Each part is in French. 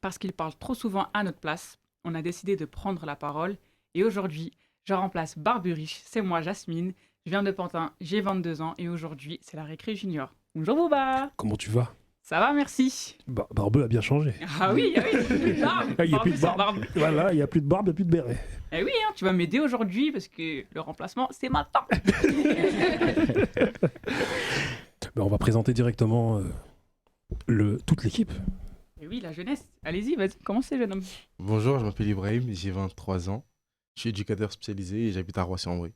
parce qu'ils parlent trop souvent à notre place, on a décidé de prendre la parole. Et aujourd'hui, je remplace Barburiche, c'est moi Jasmine. Je viens de Pantin, j'ai 22 ans et aujourd'hui, c'est la récré junior. Bonjour Bouba. Comment tu vas? Ça va, merci. Barbeux a bien changé. Ah oui, il n'y a plus de barbe. Ah, il n'y a plus de Barbu, c'est barbe. Voilà, il n'y a plus de barbe, il n'y a plus de béret. Eh oui, tu vas m'aider aujourd'hui parce que le remplacement, c'est maintenant. On va présenter directement toute l'équipe. Eh oui, la jeunesse. Allez-y, vas-y, commencez, jeune homme. Bonjour, je m'appelle Ibrahim, j'ai 23 ans. Je suis éducateur spécialisé et j'habite à Roissy-en-Brie.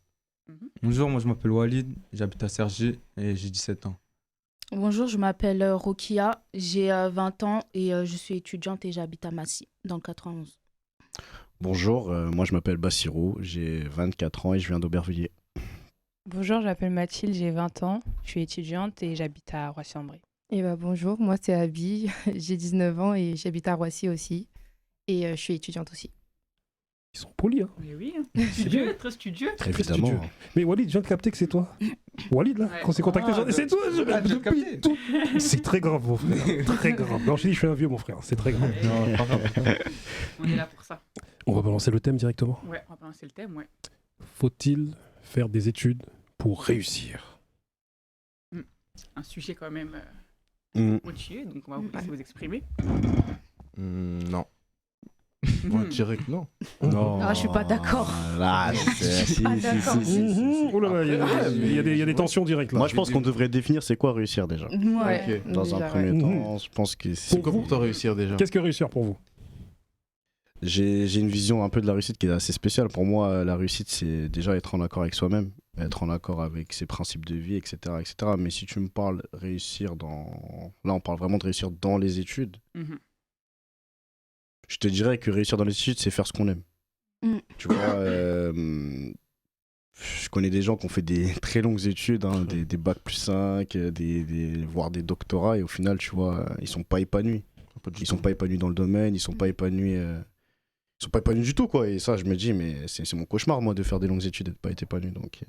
Bonjour, moi je m'appelle Walid, j'habite à Cergy et j'ai 17 ans. Bonjour, je m'appelle Rokia, j'ai 20 ans et je suis étudiante et j'habite à Massy, dans le 91. Bonjour, moi je m'appelle Bassirou, j'ai 24 ans et je viens d'Aubervilliers. Bonjour, je m'appelle Mathilde, j'ai 20 ans, je suis étudiante et j'habite à Roissy-en-Brie. Bonjour, moi c'est Abby, j'ai 19 ans et j'habite à Roissy aussi et je suis étudiante aussi. Ils sont polis, hein. Mais oui, studieux, très studieux. Évidemment. studieux. Mais Walid, je viens de capter que c'est toi. Walid, là, Ouais. quand on s'est contacté, c'est toi. Depuis tout. C'est très grave, mon frère. Très grave. Non, je t'ai dit, je suis un vieux, mon frère. C'est très grave. On est là pour ça. On va balancer le thème directement. Ouais, on va balancer le thème, ouais. Faut-il faire des études pour réussir? Un sujet quand même Mm. pointilleux, donc on va vous laisser vous exprimer. Non. Moi, direct, non. Non. Ah, je suis pas d'accord. Là, si. Oh là là, il y a des tensions directes là. Moi je pense qu'on devrait définir c'est quoi réussir déjà. Ouais. Ok. Dans un Déjà, premier ouais. temps, je pense que C'est quoi pour toi réussir déjà? Qu'est-ce que réussir pour vous? j'ai une vision un peu de la réussite qui est assez spéciale. Pour moi, la réussite c'est déjà être en accord avec soi-même, être en accord avec ses principes de vie, etc., etc. Mais si tu me parles réussir là on parle vraiment de réussir dans les études. Mhm. Je te dirais que réussir dans les études, c'est faire ce qu'on aime. Mm. Tu vois, je connais des gens qui ont fait des très longues études, hein, des bacs plus 5, voire des doctorats, et au final, tu vois, ils sont pas épanouis. Ils sont pas épanouis dans le domaine, ils sont pas épanouis du tout, quoi. Et ça, je me dis, mais c'est mon cauchemar, moi, de faire des longues études et de pas être épanoui. Donc,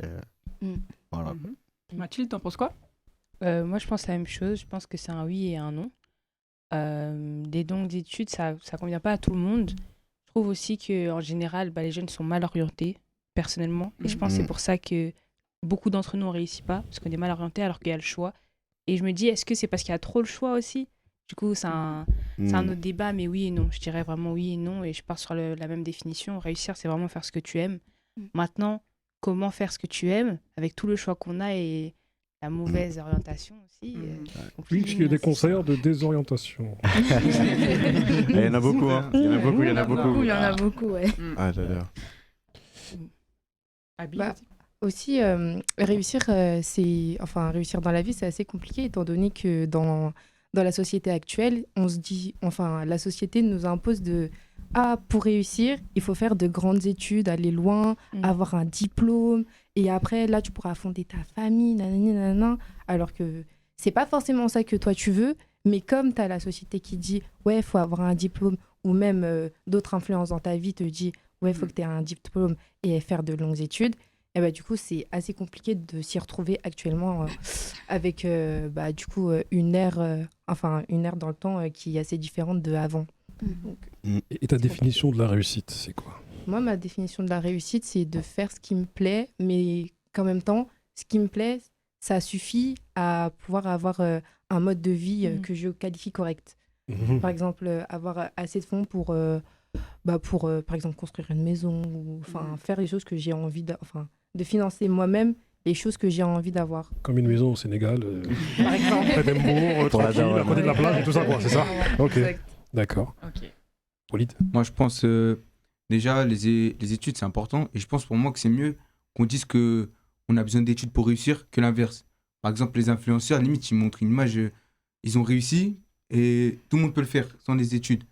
voilà. Mhm. Mathilde, t'en penses quoi? Moi, je pense la même chose. Je pense que c'est un oui et un non. Des longues études, ça convient pas à tout le monde. Je trouve aussi qu'en général, les jeunes sont mal orientés, personnellement. Et je pense que c'est pour ça que beaucoup d'entre nous, on réussit pas, parce qu'on est mal orientés alors qu'il y a le choix. Et je me dis, est-ce que c'est parce qu'il y a trop le choix aussi? Du coup, c'est un autre débat, mais oui et non. Je dirais vraiment oui et non. Et je pars sur la même définition. Réussir, c'est vraiment faire ce que tu aimes. Maintenant, comment faire ce que tu aimes avec tout le choix qu'on a et la mauvaise orientation aussi. Oui, parce qu'il y a des conseillers de désorientation. Il y en a beaucoup, hein. Il y en a beaucoup. Il y en a beaucoup, ouais. Ah, d'ailleurs. Abby, Bah, aussi, réussir réussir dans la vie, c'est assez compliqué étant donné que dans la société actuelle, on se dit, la société nous impose pour réussir, il faut faire de grandes études, aller loin, avoir un diplôme, et après, là, tu pourras fonder ta famille, nanani, nanana, alors que c'est pas forcément ça que toi tu veux, mais comme tu as la société qui dit, ouais, il faut avoir un diplôme, ou même d'autres influences dans ta vie te disent, ouais, il faut que tu aies un diplôme et faire de longues études, et bah, du coup, c'est assez compliqué de s'y retrouver actuellement avec du coup, une ère dans le temps qui est assez différente de avant. Donc, Et ta définition de la réussite, c'est quoi? moi, ma définition de la réussite, c'est de faire ce qui me plaît, mais qu'en même temps, ce qui me plaît, ça suffit à pouvoir avoir un mode de vie que je qualifie correct. Par exemple, avoir assez de fonds pour par exemple, construire une maison ou faire les choses que j'ai envie de financer moi-même les choses que j'ai envie d'avoir. Comme une maison au Sénégal, Par exemple. près d'Embourg, Pour la tranquille, à daronne. côté de la plage et tout ça, quoi, c'est ça? Ok, Exact. d'accord. Ok. Walid? Moi, je pense déjà, les études, c'est important. Et je pense pour moi que c'est mieux qu'on dise qu'on a besoin d'études pour réussir que l'inverse. Par exemple, les influenceurs, limite, ils montrent une image, ils ont réussi et tout le monde peut le faire sans les études.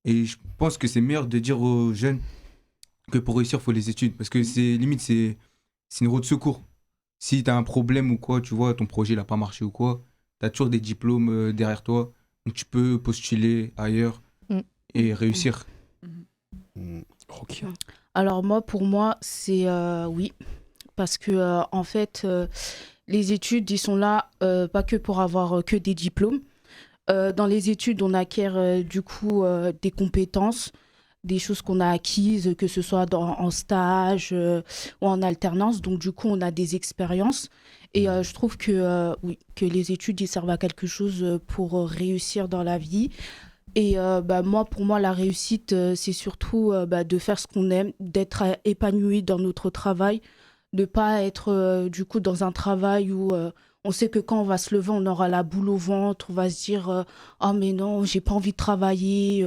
Et je pense que c'est meilleur de dire aux jeunes que pour réussir, il faut les études. Parce que c'est une roue de secours. Si tu as un problème ou quoi, tu vois, ton projet n'a pas marché ou quoi, tu as toujours des diplômes derrière toi. Donc tu peux postuler ailleurs et réussir. Rokia. Alors pour moi, c'est oui. Parce que en fait, les études, ils sont là pas que pour avoir que des diplômes. Dans les études, on acquiert du coup des compétences, des choses qu'on a acquises, que ce soit en stage ou en alternance. Donc du coup, on a des expériences. Et je trouve que, oui, que les études, ils servent à quelque chose pour réussir dans la vie. Et pour moi, la réussite, c'est surtout de faire ce qu'on aime, d'être épanoui dans notre travail, de ne pas être du coup dans un travail où on sait que quand on va se lever, on aura la boule au ventre, on va se dire ah mais non, j'ai pas envie de travailler,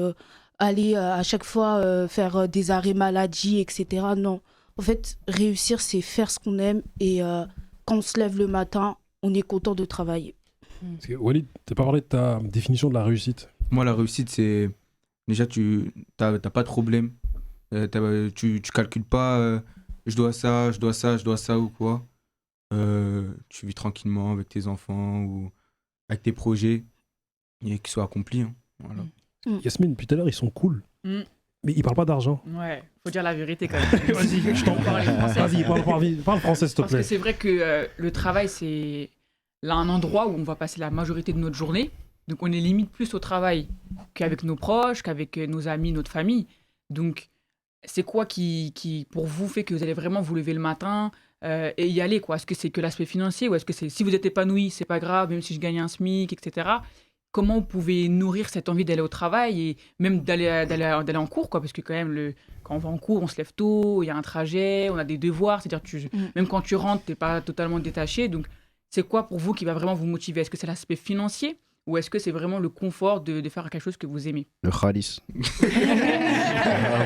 aller à chaque fois faire des arrêts maladie, etc. Non. En fait, réussir, c'est faire ce qu'on aime et quand on se lève le matin, on est content de travailler. Parce que, Walid, t'as pas parlé de ta définition de la réussite. Moi, la réussite, c'est déjà, tu n'as pas de problème. Tu calcules pas, je dois ça, je dois ça, je dois ça ou quoi. Tu vis tranquillement avec tes enfants ou avec tes projets et qu'ils soient accomplis. Hein. Voilà. Yasmine, depuis tout à l'heure, ils sont cool. Mm. Mais ils parlent pas d'argent. Ouais, faut dire la vérité quand même. Vas-y, je t'en parle. Vas-y, parle français, s'il te Parce que plaît. c'est vrai que le travail, c'est là un endroit où on va passer la majorité de notre journée. Donc on est limite plus au travail qu'avec nos proches, qu'avec nos amis, notre famille. Donc c'est quoi qui pour vous, fait que vous allez vraiment vous lever le matin et y aller, quoi? Est-ce que c'est que l'aspect financier ou est-ce que c'est si vous êtes épanoui, c'est pas grave, même si je gagne un SMIC, etc. Comment vous pouvez nourrir cette envie d'aller au travail et même d'aller en cours, quoi? Parce que quand même, quand on va en cours, on se lève tôt, il y a un trajet, on a des devoirs. C'est-à-dire même quand tu rentres, tu n'es pas totalement détaché. Donc, c'est quoi pour vous qui va vraiment vous motiver? Est-ce que c'est l'aspect financier ou est-ce que c'est vraiment le confort de faire quelque chose que vous aimez? Le khalis.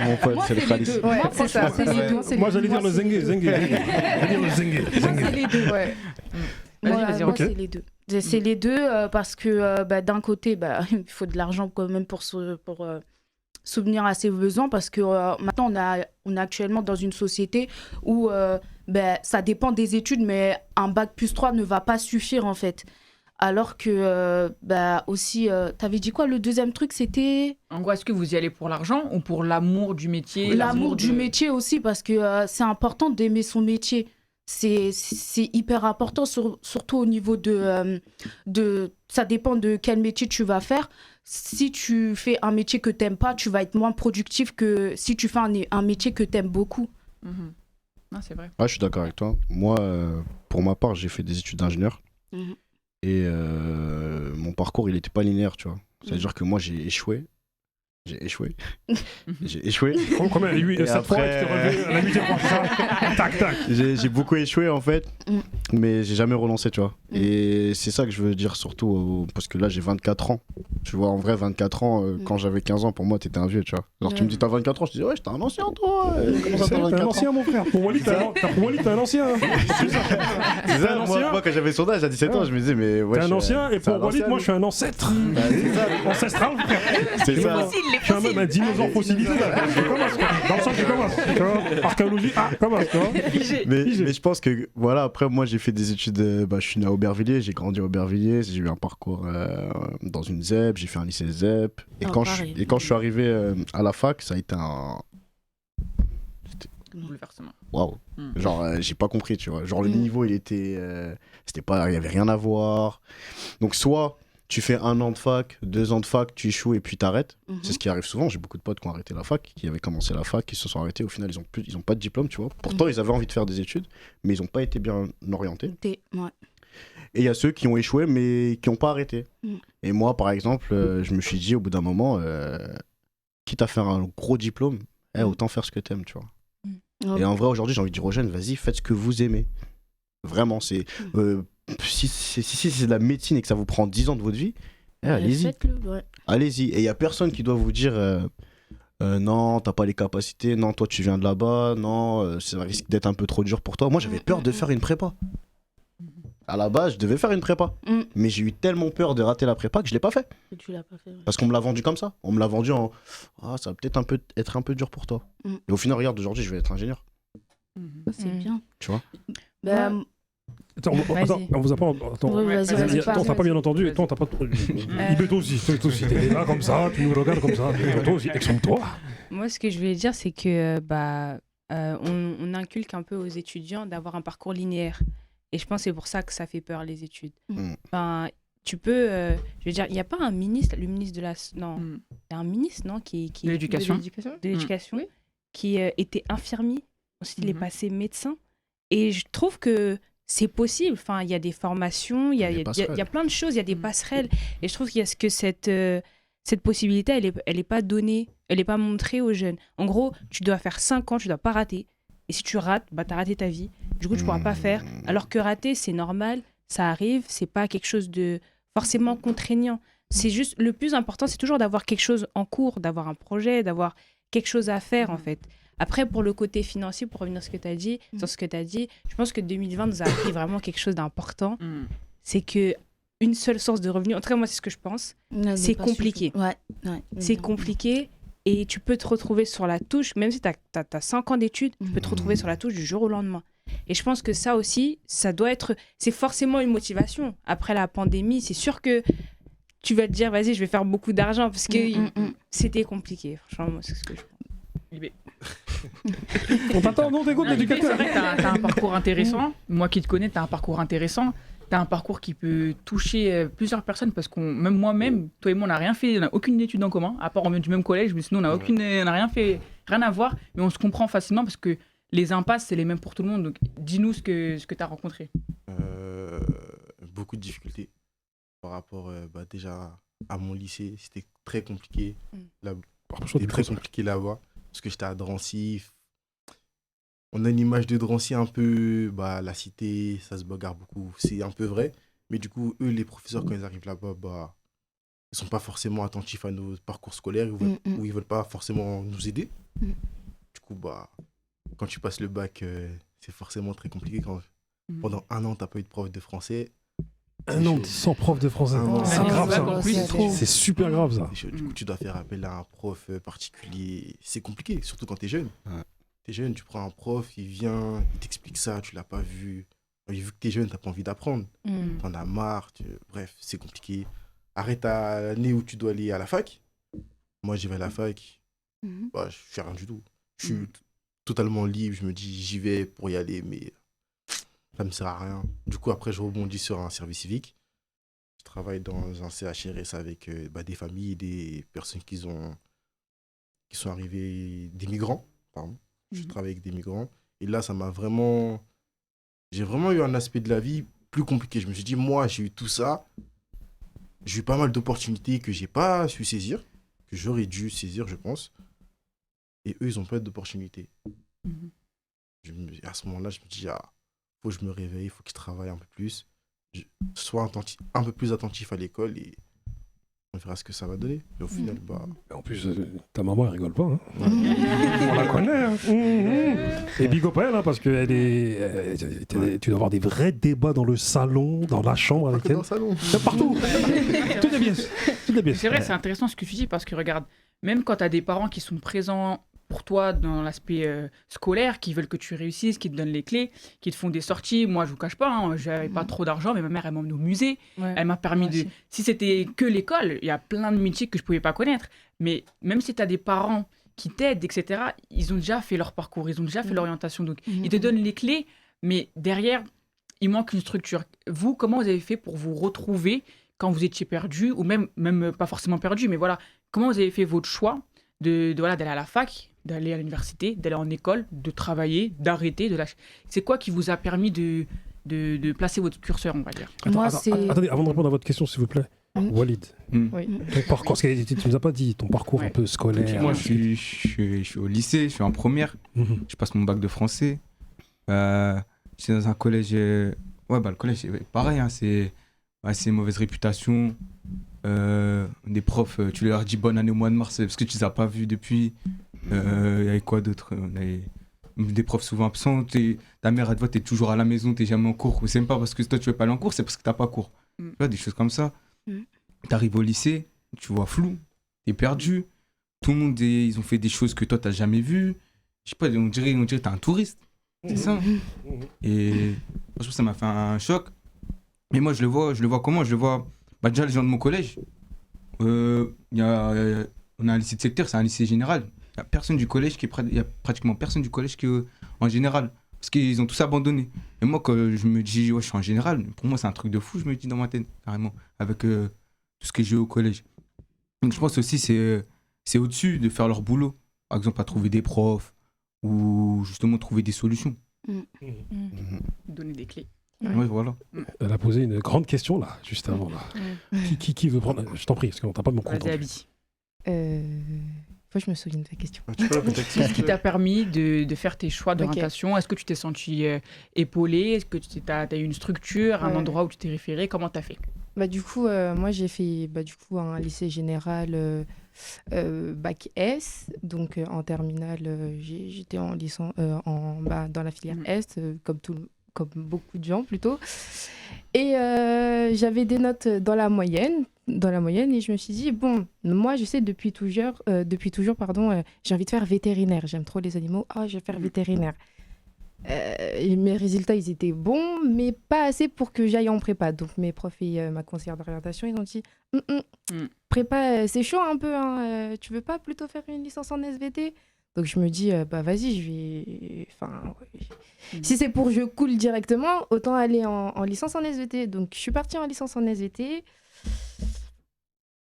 Mon pote, c'est le khalis. Ouais, c'est ça, c'est les deux. Moi, j'allais dire le zengue. J'allais dire le zengue. C'est les deux, ouais. Vas-y, Moi, ok. c'est les deux. C'est les deux parce que d'un côté, il faut de l'argent quand même pour subvenir à ses besoins parce que maintenant, on est actuellement dans une société où ça dépend des études, mais un bac plus 3 ne va pas suffire en fait. Alors que aussi, t'avais dit quoi, le deuxième truc, c'était En gros, est-ce que vous y allez pour l'argent ou pour l'amour du métier? l'amour du métier aussi parce que c'est important d'aimer son métier. C'est hyper important, surtout au niveau de... Ça dépend de quel métier tu vas faire. Si tu fais un métier que tu n'aimes pas, tu vas être moins productif que si tu fais un métier que tu aimes beaucoup. Mhm. Non, c'est vrai. Ouais, je suis d'accord avec toi. Moi, pour ma part, j'ai fait des études d'ingénieur. Mhm. Et mon parcours, il n'était pas linéaire, tu vois. C'est-à-dire que moi, j'ai échoué. J'ai échoué. Combien? Et 7 fois, et tu t'es relevé à la 8e fois. Tac, tac. J'ai beaucoup échoué, en fait. Mm. Mais j'ai jamais relancé, tu vois. Et c'est ça que je veux dire surtout, parce que là, j'ai 24 ans. Tu vois, en vrai, 24 ans, quand j'avais 15 ans, pour moi, t'étais un vieux, tu vois. Genre, tu me dis, t'as 24 ans, je te dis, ouais, j'étais un ancien, toi. Comment ça, t'as T'es 24 un ans ancien, mon frère. Pour Walid, t'es un ancien. C'est ça, un ancien. moi, quand j'avais son âge, à 17 ans, je me disais, mais ouais. T'es un ancien, et pour Walid, moi, je suis un ancêtre. Bah, c'est ça, Ancestral, frère. c'est ça. Je suis un dinosaure fossilisé, là. Je commence, quoi. Dans le sens qui commence. Tu vois, archéologie, commence, tu vois. Mais je pense que, voilà, après, moi, j'ai fait des études. Je suis né à Aubervilliers, j'ai grandi à Aubervilliers, j'ai eu un parcours dans une ZEP, j'ai fait un lycée ZEP. Et quand je suis arrivé à la fac, ça a été un. Bouleversement. Waouh! Mm. Genre, j'ai pas compris, tu vois. Genre, le niveau, il était. C'était pas. Il y avait rien à voir. Donc, soit tu fais 1 an de fac, 2 ans de fac, tu échoues et puis t'arrêtes. C'est ce qui arrive souvent. J'ai beaucoup de potes qui ont arrêté la fac, qui avaient commencé la fac, qui se sont arrêtés. Au final, ils ont pas de diplôme, tu vois. Pourtant, ils avaient envie de faire des études, mais ils ont pas été bien orientés. Ouais. Et il y a ceux qui ont échoué, mais qui ont pas arrêté. Et moi, par exemple, je me suis dit au bout d'un moment, quitte à faire un gros diplôme, autant faire ce que t'aimes, tu vois. Et en vrai, aujourd'hui, j'ai envie de dire aux jeunes, vas-y, faites ce que vous aimez. Vraiment, c'est. Si c'est de la médecine et que ça vous prend 10 ans de votre vie, allez-y. Faites-le, ouais. Allez-y. Et il n'y a personne qui doit vous dire non, t'as pas les capacités, non, toi tu viens de là-bas, non, ça risque d'être un peu trop dur pour toi. Moi, j'avais peur de faire une prépa. À la base, je devais faire une prépa. Mais j'ai eu tellement peur de rater la prépa que je l'ai pas fait. Et tu l'as pas fait. Ouais. Parce qu'on me l'a vendu comme ça. On me l'a vendu en ça va peut-être être un peu dur pour toi. Et au final, regarde, aujourd'hui, je vais être ingénieur. C'est bien. Tu vois. Attends, on vous a pas. Attends, Vas-y, attends, t'as pas bien entendu. Attends, t'as pas. Ibé, toi aussi, t'es là comme ça, tu nous regardes comme ça. Toi aussi, exprime-toi. Moi, ce que je voulais dire, c'est que on inculque un peu aux étudiants d'avoir un parcours linéaire. Et je pense que c'est pour ça que ça fait peur, les études. Enfin, tu peux, je veux dire, il n'y a pas un ministre, le ministre de la... Non, Mm. il y a un ministre, non, De l'éducation. de l'éducation, qui était infirmier. Ensuite, il est Mhm. passé médecin. Et je trouve que c'est possible. Enfin, il y a des formations, il y a, Des il y a- passerelles. il y a plein de choses, il y a des Mhm. passerelles. Et je trouve qu'il y a que cette possibilité, elle est pas donnée, elle n'est pas montrée aux jeunes. En gros, tu dois faire 5 ans, tu dois pas rater. Et si tu rates, bah, tu as raté ta vie. Du coup, tu pourras pas faire. Alors que rater, c'est normal, ça arrive, c'est pas quelque chose de forcément contraignant. C'est juste, le plus important, c'est toujours d'avoir quelque chose en cours, d'avoir un projet, d'avoir quelque chose à faire, en fait. Après, pour le côté financier, pour revenir sur ce que tu as dit, je pense que 2020 nous a appris vraiment quelque chose d'important. Mm. C'est que une seule source de revenus, en tout cas, moi, c'est ce que je pense, Ouais, c'est pas compliqué. suffisant. Ouais. c'est compliqué et tu peux te retrouver sur la touche, même si tu as 5 ans d'études, tu peux te retrouver sur la touche du jour au lendemain. Et je pense que ça aussi, ça doit être... C'est forcément une motivation. Après la pandémie, c'est sûr que tu vas te dire, vas-y, je vais faire beaucoup d'argent parce que c'était compliqué. Franchement, moi, c'est ce que je pense. On t'attend, non, t'écoutes C'est l'éducateur. vrai que t'as un parcours intéressant. Moi qui te connais, t'as un parcours intéressant. T'as un parcours qui peut toucher plusieurs personnes parce qu'on, même moi-même, toi et moi, on n'a rien fait, on n'a aucune étude en commun, à part on vient du même collège, mais sinon on n'a rien fait, rien à voir, mais on se comprend facilement parce que les impasses, c'est les mêmes pour tout le monde. Donc dis-nous ce que t'as rencontré. Beaucoup de difficultés par rapport déjà à mon lycée. C'était très compliqué. C'était très compliqué là-bas parce que j'étais à Drancy. On a une image de Drancy un peu, la cité, ça se bagarre beaucoup. C'est un peu vrai. Mais du coup, eux, les professeurs, quand ils arrivent là-bas, ils sont pas forcément attentifs à nos parcours scolaires ou ils veulent pas forcément nous aider. Du coup, quand tu passes le bac, c'est forcément très compliqué. Quand pendant 1 an, t'as pas eu de prof de français. Un an sans prof de français. C'est grave ça. C'est super grave ça. Du coup, tu dois faire appel à un prof particulier. C'est compliqué, surtout quand t'es jeune. T'es jeune, tu prends un prof, il vient, il t'explique ça, tu l'as pas vu. Et vu que t'es jeune, t'as pas envie d'apprendre. T'en as marre. Bref, c'est compliqué. Arrête à l'année où tu dois aller à la fac. Moi, j'y vais à la fac. Je fais rien du tout. Je suis totalement libre. Je me dis, j'y vais pour y aller, mais ça me sert à rien. Du coup, après, je rebondis sur un service civique. Je travaille dans un CHRS avec des familles, des personnes qui sont arrivées, des migrants, pardon. Je travaille avec des migrants. Et là, j'ai vraiment eu un aspect de la vie plus compliqué. Je me suis dit, moi, j'ai eu tout ça. J'ai eu pas mal d'opportunités que j'ai pas su saisir, que j'aurais dû saisir, je pense. Et eux, ils n'ont pas d'opportunités. À ce moment-là, je me dis, faut que je me réveille, faut que je travaille un peu plus. Sois un peu plus attentif à l'école et on verra ce que ça va donner. Et au final, En plus, ta maman, elle rigole pas. Hein. On la connaît. Hein. Et big up à elle, hein, parce que tu dois avoir des vrais débats dans le salon, dans la chambre avec elle. dans le salon. Partout. Tout est bien. Tout est bien. C'est vrai, c'est intéressant ce que tu dis parce que regarde, même quand tu as des parents qui sont présents pour toi dans l'aspect scolaire, qui veulent que tu réussisses, qui te donnent les clés, qui te font des sorties. Moi, je vous cache pas, hein, j'avais pas trop d'argent, mais ma mère, elle m'emmène au musée. Ouais. Elle m'a permis de... Si c'était que l'école, il y a plein de métiers que je pouvais pas connaître. Mais même si tu as des parents qui t'aident, etc., ils ont déjà fait leur parcours, ils ont déjà fait l'orientation. Donc, ils te donnent les clés, mais derrière, il manque une structure. Vous, comment vous avez fait pour vous retrouver quand vous étiez perdu, ou même pas forcément perdu, mais voilà, comment vous avez fait votre choix d'aller à la fac, d'aller à l'université, d'aller en école, de travailler, d'arrêter, de lâcher. C'est quoi qui vous a permis de placer votre curseur, on va dire? Attendez, avant de répondre à votre question, s'il vous plaît, Walid, ton parcours, parce que tu ne nous as pas dit ton parcours un peu scolaire. Moi, je suis au lycée, je suis en première, je passe mon bac de français. J'étais dans un collège, le collège, c'est pareil, hein, c'est une mauvaise réputation. Des profs, tu leur dis bonne année au mois de mars parce que tu les as pas vus depuis. Il y avait quoi d'autre? Des profs souvent absents. Ta mère, elle te voit, t'es toujours à la maison, t'es jamais en cours. C'est même pas parce que toi tu veux pas aller en cours, c'est parce que t'as pas cours. Tu vois, des choses comme ça. T'arrives au lycée, tu vois flou, t'es perdu. Tout le monde, ils ont fait des choses que toi t'as jamais vues. Je sais pas, on dirait que t'es un touriste. C'est ça. Et franchement, ça m'a fait un choc. Mais moi, je le vois comment? Je le vois. Déjà, les gens de mon collège, on a un lycée de secteur, c'est un lycée général. Il y a pratiquement personne du collège qui est en général. Parce qu'ils ont tous abandonné. Et moi, quand je me dis, ouais, je suis en général, pour moi, c'est un truc de fou, je me dis dans ma tête, carrément, avec tout ce que j'ai eu au collège. Donc, je pense aussi, c'est au-dessus de faire leur boulot. Par exemple, à trouver des profs ou justement trouver des solutions. Donner des clés. Ouais, voilà. Elle a posé une grande question, là, juste avant. Là. Qui veut prendre... Je t'en prie, parce qu'on t'a pas de mon compte. Vas-y, Abby. Faut que je me souvienne de ta question. Tu peux répéter Qu'est-ce qui t'a permis de faire tes choix d'orientation? Est-ce que tu t'es senti épaulée? Est-ce que tu as eu une structure, un endroit où tu t'es référé? Comment t'as fait? Du coup, moi, j'ai fait un lycée général bac S. Donc, en terminale, j'étais en licence, dans la filière S, comme beaucoup de gens plutôt. Et j'avais des notes dans la moyenne, et je me suis dit, bon, moi, je sais depuis toujours, j'ai envie de faire vétérinaire. J'aime trop les animaux. Je vais faire vétérinaire. Et mes résultats, ils étaient bons, mais pas assez pour que j'aille en prépa. Donc, mes profs et ma conseillère d'orientation, ils ont dit, prépa, c'est chaud un peu, hein. Tu veux pas plutôt faire une licence en SVT? Donc, je me dis, vas-y, je vais... Si c'est pour je coule directement, autant aller en licence en SVT. Donc, je suis partie en licence en SVT.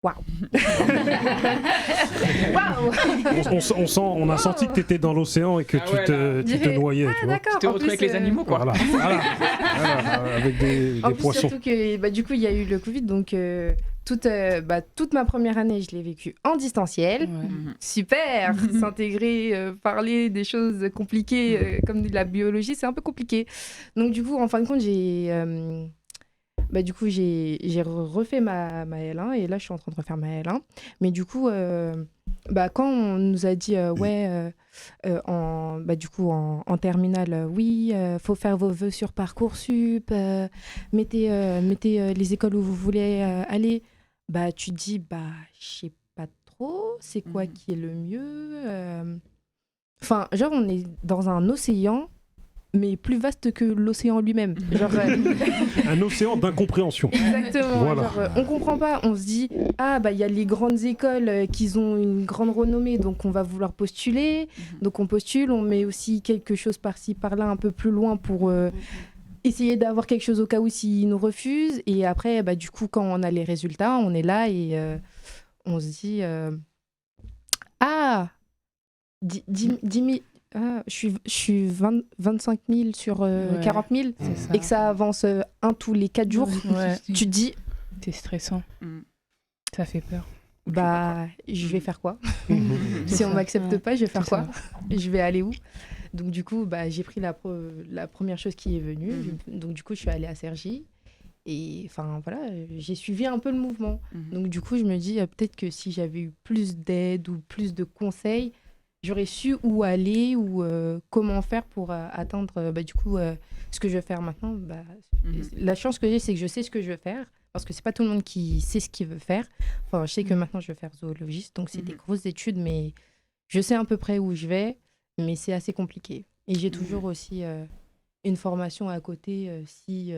Waouh. On a senti que tu étais dans l'océan et que tu te noyais. Tu vois. Tu t'es retrouvée avec les animaux, quoi. Voilà, avec des poissons. Surtout que, du coup, il y a eu le Covid, donc toute ma première année, je l'ai vécue en distanciel. Super. S'intégrer, parler des choses compliquées comme de la biologie, c'est un peu compliqué. Donc, du coup, en fin de compte, j'ai refait ma L1 et là, je suis en train de refaire ma L1. Mais du coup, quand on nous a dit, en terminale, faut faire vos vœux sur Parcoursup, mettez les écoles où vous voulez aller, tu te dis, je sais pas trop, c'est quoi qui est le mieux. Enfin, genre, on est dans un océan, mais plus vaste que l'océan lui-même. Genre, un océan d'incompréhension. Exactement. Voilà. Genre, on comprend pas. On se dit, il y a les grandes écoles qui ont une grande renommée, donc on va vouloir postuler. Donc on postule, on met aussi quelque chose par-ci, par-là, un peu plus loin pour essayer d'avoir quelque chose au cas où s'ils nous refusent. Et après, du coup, quand on a les résultats, on est là et on se dit, 10 000... je suis 25 000 sur 40 000 et que ça avance tous les 4 jours, tu te dis... C'est stressant. Ça fait peur. Je vais faire quoi? Si on m'accepte pas, je vais faire quoi? Je vais aller où? Donc du coup, j'ai pris la première chose qui est venue. Donc du coup, je suis allée à Cergy. Et enfin voilà, j'ai suivi un peu le mouvement. Donc du coup, je me dis peut-être que si j'avais eu plus d'aide ou plus de conseils, j'aurais su où aller ou comment faire pour atteindre ce que je veux faire maintenant. La chance que j'ai, c'est que je sais ce que je veux faire, parce que c'est pas tout le monde qui sait ce qu'il veut faire. Enfin, je sais que maintenant je veux faire zoologiste, donc c'est des grosses études, mais je sais à peu près où je vais, mais c'est assez compliqué. Et j'ai toujours aussi une formation à côté si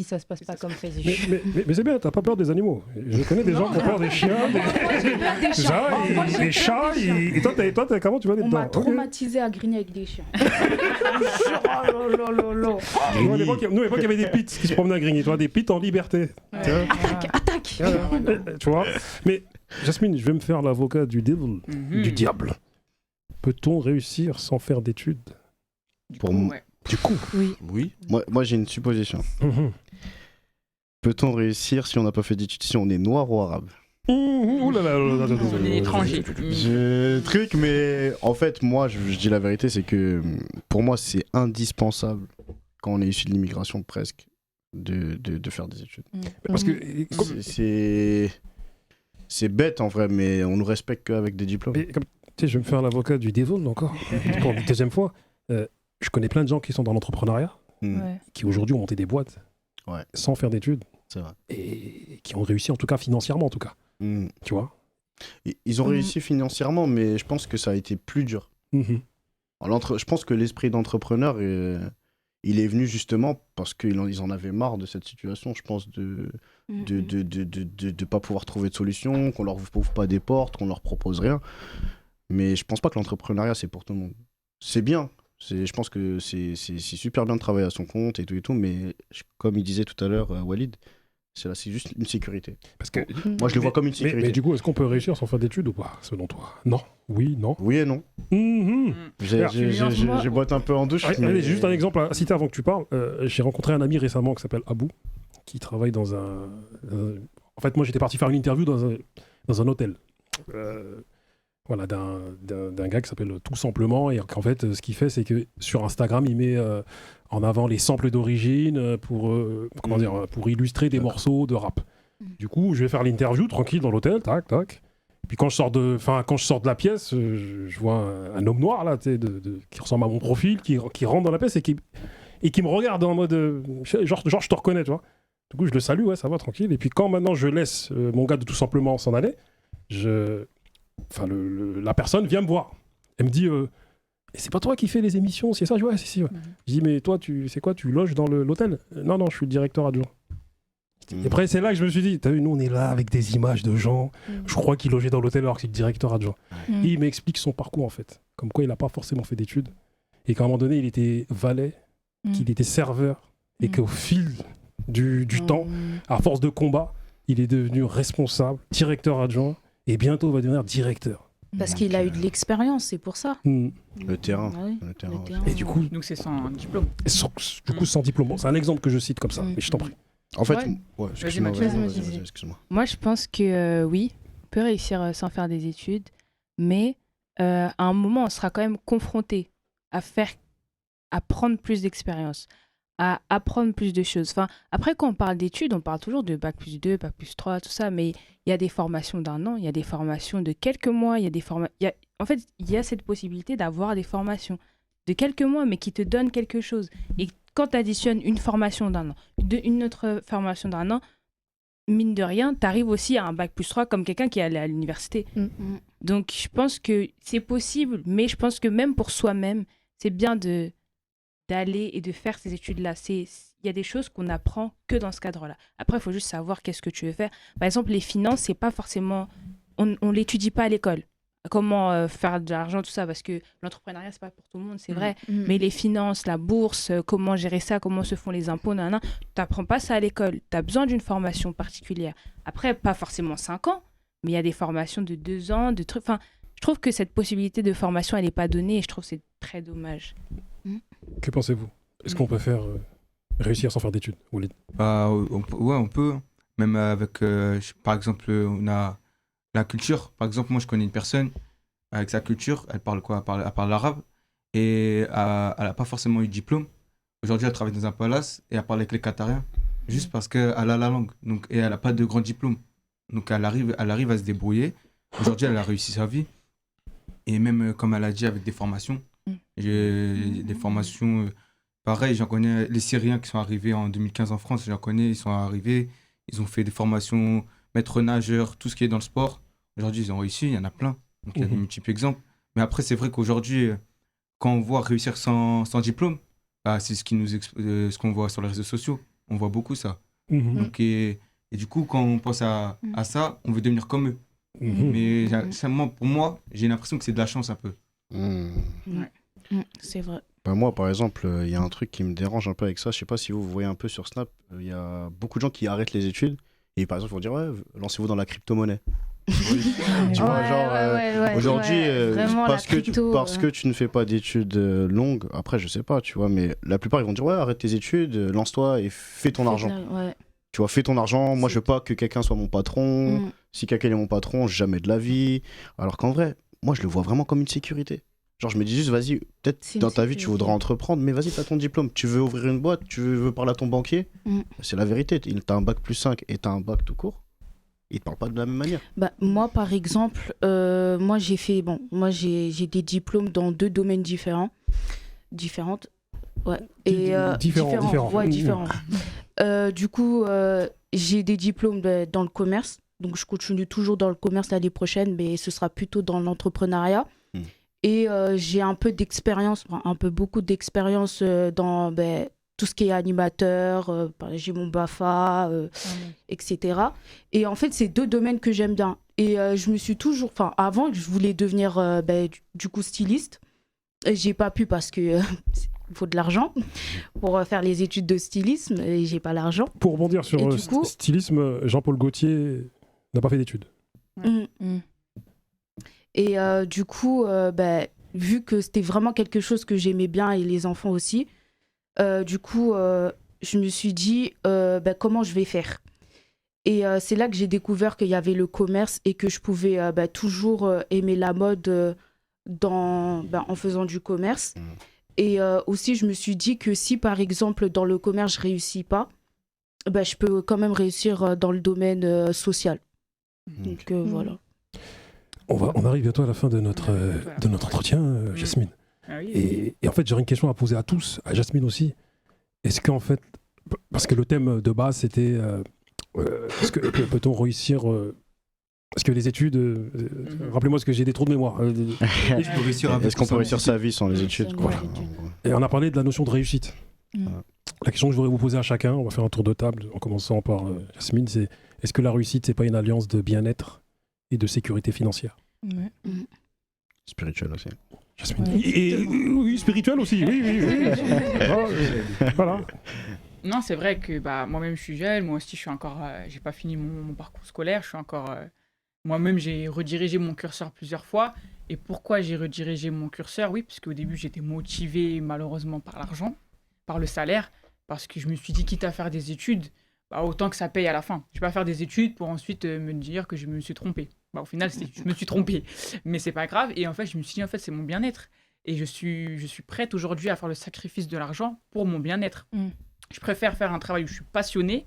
ça se passe pas comme prévu. Mais c'est bien, t'as pas peur des animaux. Je connais des gens qui ont peur des chiens, des chats. Et toi, comment tu vas dedans? On m'a traumatisé à grigner avec des chiens. Nous, à l'époque, il y avait des pits qui se promenaient à grigner. Toi, des pits en liberté. Attaque. Tu vois. Mais Jasmine, je vais me faire l'avocat du diable. Peut-on réussir sans faire d'études? Du coup, oui. Moi, j'ai une supposition. Peut-on réussir si on n'a pas fait d'études, si on est noir ou arabe? On est étranger. Truc, mais en fait, moi, je dis la vérité, c'est que pour moi, c'est indispensable, quand on est issu de l'immigration presque, de faire des études. Parce que c'est bête en vrai, mais on nous respecte qu'avec des diplômes. Mais, je vais me faire l'avocat du devil encore, pour la deuxième fois. Je connais plein de gens qui sont dans l'entrepreneuriat, qui aujourd'hui ont monté des boîtes sans faire d'études. C'est vrai. Et qui ont réussi, en tout cas financièrement, en tout cas. Tu vois? Ils ont réussi financièrement, mais je pense que ça a été plus dur. Je pense que l'esprit d'entrepreneur, il est venu justement parce qu'ils en avaient marre de cette situation, je pense, de pas pouvoir trouver de solution, qu'on leur ouvre pas des portes, qu'on leur propose rien. Mais je pense pas que l'entrepreneuriat, c'est pour tout le monde. C'est bien. Je pense que c'est super bien de travailler à son compte et tout, mais comme il disait tout à l'heure, Walid, c'est juste une sécurité. Parce que, moi, je le vois comme une sécurité. mais du coup, est-ce qu'on peut réussir sans faire d'études ou pas, selon toi? Non. Oui, non. Oui et non. J'ai boite un peu en douche. Allez, j'ai juste un exemple à citer avant que tu parles. J'ai rencontré un ami récemment qui s'appelle Abou, qui travaille dans un... En fait, moi, j'étais parti faire une interview dans un hôtel. Voilà, d'un gars qui s'appelle Tout Simplement. Et qu'en fait, ce qu'il fait, c'est que sur Instagram, il met en avant les samples d'origine pour illustrer des morceaux de rap. Du coup, je vais faire l'interview tranquille dans l'hôtel, tac, tac. Puis quand je sors de la pièce, je vois un homme noir là, qui ressemble à mon profil, qui rentre dans la pièce et qui me regarde en mode genre je te reconnais, tu vois. Du coup, je le salue, ouais, ça va, tranquille. Et puis quand maintenant je laisse mon gars de Tout Simplement s'en aller, la personne vient me voir. Elle me dit et c'est pas toi qui fais les émissions, c'est ça? Je dis, ouais, si. Ouais. Je dis, mais toi, c'est quoi, tu loges dans l'hôtel? Non, je suis le directeur adjoint. Et après, c'est là que je me suis dit, t'as vu, nous, on est là avec des images de gens. Je crois qu'il logeait dans l'hôtel alors que c'est le directeur adjoint. Et il m'explique son parcours, en fait. Comme quoi, il n'a pas forcément fait d'études. Et qu'à un moment donné, il était valet, qu'il était serveur. Et qu'au fil du temps, à force de combat, il est devenu responsable, directeur adjoint. Et bientôt, il va devenir directeur. Parce qu'il a eu de l'expérience, c'est pour ça. Le terrain. Le terrain. Et du coup, donc c'est sans diplôme. Sans diplôme. Bon, c'est un exemple que je cite comme ça, mais je t'en prie. En fait, excuse-moi. excuse-moi. Moi, je pense que oui, on peut réussir sans faire des études, mais à un moment, on sera quand même confronté à prendre plus d'expérience, à apprendre plus de choses. Enfin, après, quand on parle d'études, on parle toujours de Bac+2, Bac+3, tout ça, mais il y a des formations d'1 an, il y a des formations de quelques mois, en fait, il y a cette possibilité d'avoir des formations de quelques mois, mais qui te donnent quelque chose. Et quand tu additionnes une formation d'1 an, une autre formation d'1 an, mine de rien, tu arrives aussi à un Bac+3 comme quelqu'un qui est allé à l'université. Donc, je pense que c'est possible, mais je pense que même pour soi-même, c'est bien d'aller et de faire ces études-là. Il y a des choses qu'on apprend que dans ce cadre-là. Après, il faut juste savoir qu'est-ce que tu veux faire. Par exemple, les finances, c'est pas forcément... On ne l'étudie pas à l'école. Comment faire de l'argent, tout ça, parce que l'entrepreneuriat, c'est pas pour tout le monde, c'est vrai. Mais les finances, la bourse, comment gérer ça, comment se font les impôts, tu n'apprends pas ça à l'école. Tu as besoin d'une formation particulière. Après, pas forcément 5 ans, mais il y a des formations de 2 ans, de trucs... Enfin, je trouve que cette possibilité de formation, elle n'est pas donnée et je trouve que c'est très dommage. Que pensez-vous? Est-ce qu'on peut réussir sans faire d'études, Walid? On peut. Même avec, par exemple, on a la culture. Par exemple, moi, je connais une personne avec sa culture. Elle parle quoi? Elle parle l'arabe. Et elle n'a pas forcément eu de diplôme. Aujourd'hui, elle travaille dans un palace et elle parle avec les Qatariens. Juste parce qu'elle a la langue. Donc, et elle n'a pas de grand diplôme. Donc, elle arrive à se débrouiller. Aujourd'hui, elle a réussi sa vie. Et même, comme elle a dit, avec des formations. J'ai des formations... pareil, j'en connais les Syriens qui sont arrivés en 2015 en France. J'en connais, ils sont arrivés. Ils ont fait des formations maître nageur, tout ce qui est dans le sport. Aujourd'hui, ils ont réussi. Il y en a plein. Donc, il y a des multiples exemples. Mais après, c'est vrai qu'aujourd'hui, quand on voit réussir sans diplôme, c'est ce qu'on voit sur les réseaux sociaux. On voit beaucoup ça. Donc, et du coup, quand on pense à ça, on veut devenir comme eux. Mais pour moi, j'ai l'impression que c'est de la chance un peu. C'est vrai. Moi, par exemple, il y a un truc qui me dérange un peu avec ça. Je sais pas si vous voyez un peu sur Snap. Il y a beaucoup de gens qui arrêtent les études et par exemple, ils vont dire ouais, lancez-vous dans la crypto-monnaie. Tu vois, aujourd'hui, parce que tu ne fais pas d'études longues, après, je sais pas, tu vois, mais la plupart, ils vont dire ouais, arrête tes études, lance-toi et fais ton argent. Tu vois, fais ton argent. Moi, je veux pas que quelqu'un soit mon patron. Si quelqu'un est mon patron, jamais de la vie. Alors qu'en vrai, moi, je le vois vraiment comme une sécurité. Genre, je me dis juste, vas-y, peut-être dans ta vie, tu voudras entreprendre, mais vas-y, t'as ton diplôme. Tu veux ouvrir une boîte, tu veux parler à ton banquier. C'est la vérité. T'as un bac+5 et t'as un bac tout court. Ils te parlent pas de la même manière. Moi, par exemple, moi, j'ai des diplômes dans 2 domaines différentes. Ouais. Et, différents. Ouais, différents. Du coup, j'ai des diplômes dans le commerce. Donc, je continue toujours dans le commerce l'année prochaine, mais ce sera plutôt dans l'entrepreneuriat. Et j'ai beaucoup d'expérience dans tout ce qui est animateur, j'ai mon BAFA, etc. Et en fait, c'est 2 domaines que j'aime bien. Et je me suis toujours... avant, je voulais devenir du coup styliste. J'ai pas pu parce que il faut de l'argent pour faire les études de stylisme et j'ai pas l'argent. Pour rebondir sur Et du coup- stylisme, Jean-Paul Gaultier n'a pas fait d'études. Et du coup, vu que c'était vraiment quelque chose que j'aimais bien et les enfants aussi, du coup, je me suis dit comment je vais faire. Et c'est là que j'ai découvert qu'il y avait le commerce et que je pouvais toujours aimer la mode en faisant du commerce. Et aussi, je me suis dit que si, par exemple, dans le commerce, je réussis pas, je peux quand même réussir dans le domaine social. Donc voilà. On arrive bientôt à la fin de notre entretien, Jasmine. Ah oui. Et en fait, j'aurais une question à poser à tous, à Jasmine aussi. Est-ce qu'en fait, parce que le thème de base, c'était peut-on réussir parce que les études, rappelez-moi parce que j'ai des trous de mémoire. Est-ce qu'on peut réussir sa vie sans les études quoi. Et on a parlé de la notion de réussite. La question que je voudrais vous poser à chacun, on va faire un tour de table en commençant par Jasmine, c'est est-ce que la réussite, c'est pas une alliance de bien-être et de sécurité financière? Spirituel aussi. Jasmine. Oui, spirituel aussi. Oui. Voilà. Non, c'est vrai que moi-même je suis jeune, moi aussi je suis encore, j'ai pas fini mon parcours scolaire, je suis encore, moi-même j'ai redirigé mon curseur plusieurs fois. Et pourquoi j'ai redirigé mon curseur? Oui, parce qu'au début j'étais motivée malheureusement par l'argent, par le salaire, parce que je me suis dit quitte à faire des études, autant que ça paye à la fin. Je vais pas faire des études pour ensuite me dire que je me suis trompée. Au final, je me suis trompée, mais c'est pas grave. Et en fait, je me suis dit en fait c'est mon bien-être. Et je suis prête aujourd'hui à faire le sacrifice de l'argent pour mon bien-être. Je préfère faire un travail où je suis passionnée,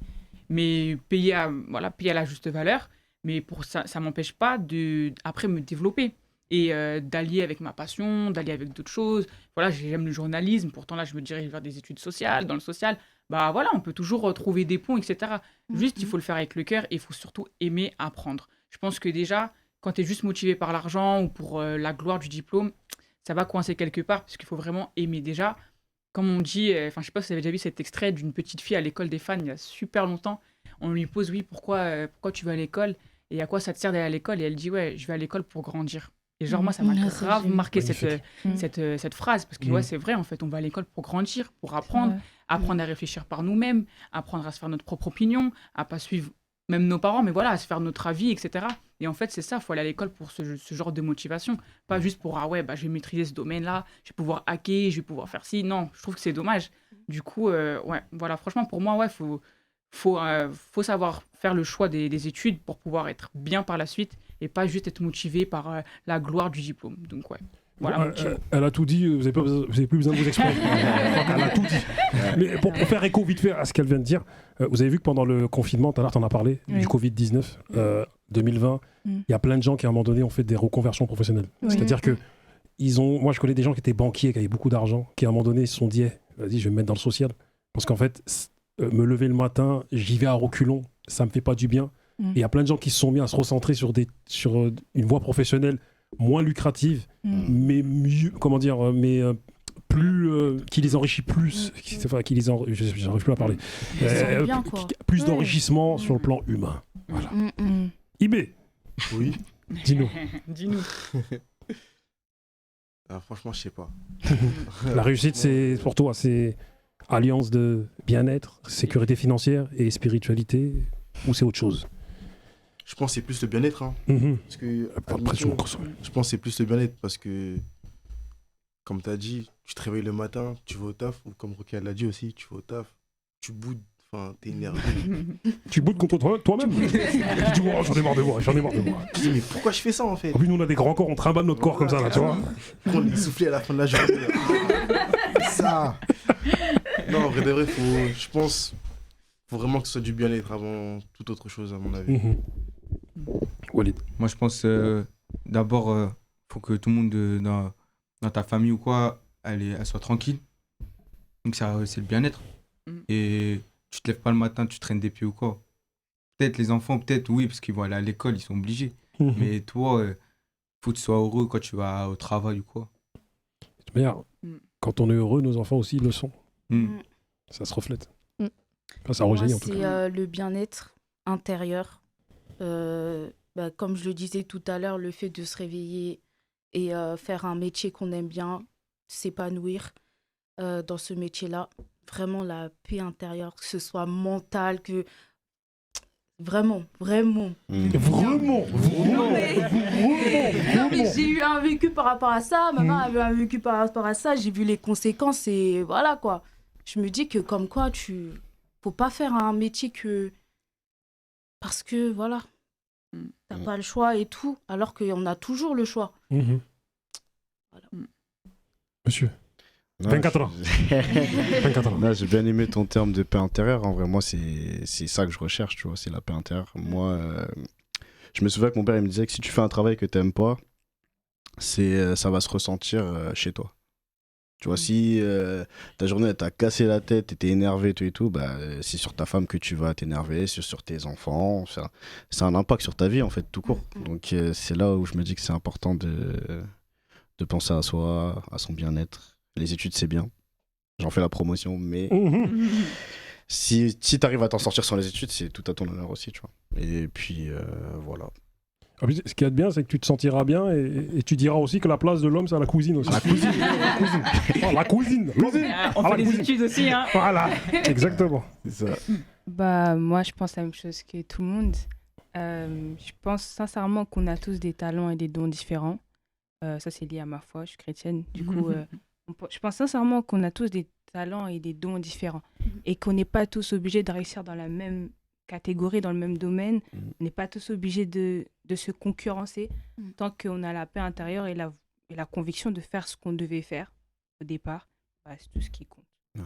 mais payer à la juste valeur. Mais pour ça, ça m'empêche pas après me développer et d'allier avec ma passion, d'allier avec d'autres choses. Voilà, j'aime le journalisme. Pourtant, là, je me dirige vers des études sociales. Dans le social, on peut toujours trouver des ponts, etc. Juste, il faut le faire avec le cœur et il faut surtout aimer apprendre. Je pense que déjà, quand tu es juste motivé par l'argent ou pour la gloire du diplôme, ça va coincer quelque part parce qu'il faut vraiment aimer déjà. Comme on dit, je sais pas si vous avez déjà vu cet extrait d'une petite fille à l'école des fans il y a super longtemps. On lui pose, oui, pourquoi tu vas à l'école et à quoi ça te sert d'aller à l'école? Et elle dit, ouais, je vais à l'école pour grandir. Et genre, moi, ça m'a grave marqué cette phrase. Parce que c'est vrai, en fait, on va à l'école pour grandir, pour apprendre, apprendre à réfléchir par nous-mêmes, apprendre à se faire notre propre opinion, à pas suivre même nos parents, mais à se faire notre avis, etc. Et en fait, c'est ça, il faut aller à l'école pour ce genre de motivation. Pas juste pour, je vais maîtriser ce domaine-là, je vais pouvoir hacker, je vais pouvoir faire ci. Non, je trouve que c'est dommage. Du coup, franchement, pour moi, faut savoir faire le choix des études pour pouvoir être bien par la suite et pas juste être motivé par la gloire du diplôme. Donc, voilà. Elle a tout dit, vous n'avez plus besoin de vous exprimer. Elle a tout dit. Mais pour faire écho vite fait à ce qu'elle vient de dire, vous avez vu que pendant le confinement, tout à l'heure, tu en as parlé, du Covid-19, 2020, il y a plein de gens qui, à un moment donné, ont fait des reconversions professionnelles. C'est-à-dire que moi, je connais des gens qui étaient banquiers, qui avaient beaucoup d'argent, qui, à un moment donné, se sont dit, vas-y, je vais me mettre dans le social. Parce qu'en fait, me lever le matin, j'y vais à reculons, ça me fait pas du bien. Et il y a plein de gens qui se sont mis à se recentrer sur une voie professionnelle moins lucrative, mais mieux, plus qui les enrichit plus, j'arrive plus à parler, plus d'enrichissement sur le plan humain. Voilà. Ibé, oui, dis-nous. Dis-nous. Franchement, je sais pas. La réussite, c'est pour toi, c'est alliance de bien-être, sécurité financière et spiritualité, ou c'est autre chose? Je pense que c'est plus le bien-être. Parce que, je pense que c'est plus le bien-être parce que, comme tu as dit, tu te réveilles le matin, tu vas au taf, ou comme Rokia l'a dit aussi, tu vas au taf, tu boudes, t'es énervé. Tu boudes contre toi-même. Tu dis, j'en ai marre de moi. Tu dis, mais pourquoi je fais ça en fait? En plus, nous, on a des grands corps, on trimballe notre corps comme ça, là, tu vois. On est soufflé à la fin de la journée. Ça. Non, en vrai de vrai, je pense, faut vraiment que ce soit du bien-être avant toute autre chose, à mon avis. Walid. Moi, je pense d'abord, faut que tout le monde dans ta famille ou quoi, elle soit tranquille. Donc, ça, c'est le bien-être. Et tu te lèves pas le matin, tu traînes des pieds ou quoi. Peut-être les enfants, oui, parce qu'ils vont aller à l'école, ils sont obligés. Mais toi, faut que tu sois heureux quand tu vas au travail ou quoi. D'ailleurs, quand on est heureux, nos enfants aussi le sont. Ça se reflète. Ça rejaillit en tout cas. C'est le bien-être intérieur. Comme je le disais tout à l'heure, le fait de se réveiller et faire un métier qu'on aime bien, s'épanouir dans ce métier-là. Vraiment la paix intérieure, que ce soit mentale, que vraiment. Vraiment. Non, mais j'ai eu un vécu par rapport à ça, maman a eu un vécu par rapport à ça, j'ai vu les conséquences et voilà quoi. Je me dis que comme quoi, faut pas faire un métier que... Parce que voilà, t'as pas le choix et tout, alors qu'on a toujours le choix. Mhm. Voilà. Monsieur. Non, 24 ans. 24 ans. Non, j'ai bien aimé ton terme de paix intérieure. En vrai, moi, c'est ça que je recherche, tu vois, c'est la paix intérieure. Moi, je me souviens que mon père, il me disait que si tu fais un travail que t'aimes pas, ça va se ressentir chez toi. Tu vois, si ta journée, elle t'a cassé la tête, t'étais énervé, tout et tout, bah, c'est sur ta femme que tu vas t'énerver, c'est sur tes enfants. C'est un impact sur ta vie, en fait, tout court. Donc, c'est là où je me dis que c'est important de penser à soi, à son bien-être. Les études, c'est bien. J'en fais la promotion, mais si t'arrives à t'en sortir sans les études, c'est tout à ton honneur aussi, tu vois. Et puis, voilà. Ah, puis, ce qui est bien, c'est que tu te sentiras bien et tu diras aussi que la place de l'homme, c'est à la cuisine aussi. La cuisine. Oh, la cuisine. On fait des études aussi, hein. Voilà, exactement. C'est ça. Bah, moi, je pense la même chose que tout le monde. Je pense sincèrement qu'on a tous des talents et des dons différents. Ça, c'est lié à ma foi, je suis chrétienne. Du coup, je pense sincèrement qu'on a tous des talents et des dons différents. Et qu'on n'est pas tous obligés de réussir dans la même catégorie, dans le même domaine. On n'est pas tous obligés de se concurrencer tant qu'on a la paix intérieure et la conviction de faire ce qu'on devait faire au départ. Bah, c'est tout ce qui compte.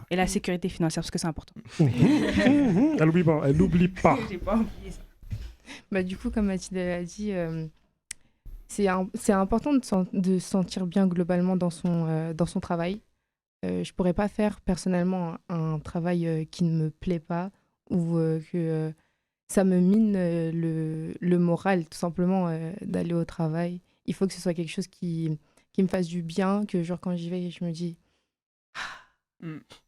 Et la sécurité financière, parce que c'est important. Elle n'oublie pas. J'ai pas oublié ça. Bah, du coup, comme Mathilde l'a dit, c'est important de se sentir bien globalement dans son travail. Je pourrais pas faire personnellement un travail qui ne me plaît pas ou que ça me mine le moral tout simplement d'aller au travail. Il faut que ce soit quelque chose qui me fasse du bien, que genre quand j'y vais, je me dis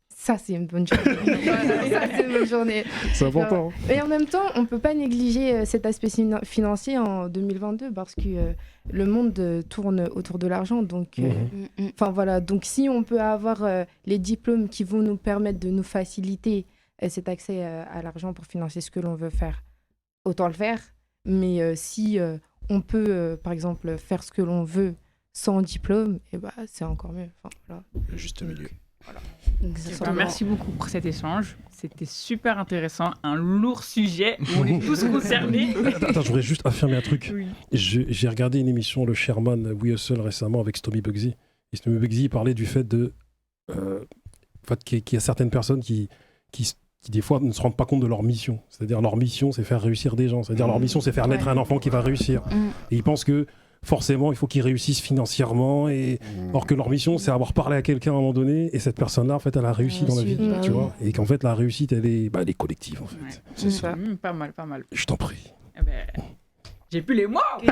ça c'est une bonne journée. Ça c'est une bonne journée. C'est important. Et en même temps, on peut pas négliger cet aspect financier en 2022 parce que le monde tourne autour de l'argent. Donc, enfin voilà. Donc, si on peut avoir les diplômes qui vont nous permettre de nous faciliter cet accès à l'argent pour financer ce que l'on veut faire, autant le faire. Mais si on peut, par exemple, faire ce que l'on veut sans diplôme, et bah, c'est encore mieux. Enfin, voilà. Le juste milieu. Voilà. Merci beaucoup pour cet échange. C'était super intéressant. Un lourd sujet où on est tous concernés. Attends, je voudrais juste affirmer un truc. Oui. J'ai regardé une émission, le Sherman We Hustle, récemment avec Stomy Bugsy. Et Stomy Bugsy parlait du fait qu'il y a certaines personnes qui, des fois, ne se rendent pas compte de leur mission. C'est-à-dire, leur mission, c'est faire réussir des gens. C'est-à-dire, leur mission, c'est faire naître un enfant qui va réussir. Et ils pensent que forcément, il faut qu'ils réussissent financièrement. Or que leur mission, c'est avoir parlé à quelqu'un à un moment donné. Et cette personne-là, en fait, elle a réussi dans la vie. Tu vois, et qu'en fait, la réussite, elle est collective, en fait. Ouais. C'est ça. Pas mal, pas mal. Je t'en prie. Eh ben, j'ai plus les mots. Que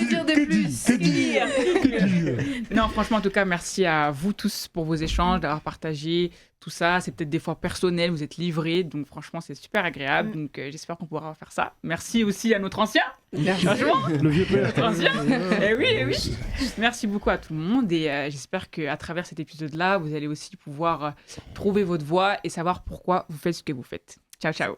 dire de plus? Non, franchement, en tout cas, merci à vous tous pour vos échanges, d'avoir partagé tout ça. C'est peut-être des fois personnel, vous êtes livrés, donc franchement, c'est super agréable. Donc, j'espère qu'on pourra faire ça. Merci aussi à notre ancien. Franchement, Le vieux père. notre ancien. Eh oui. Merci beaucoup à tout le monde et j'espère qu'à travers cet épisode-là, vous allez aussi pouvoir trouver votre voie et savoir pourquoi vous faites ce que vous faites. Ciao, ciao.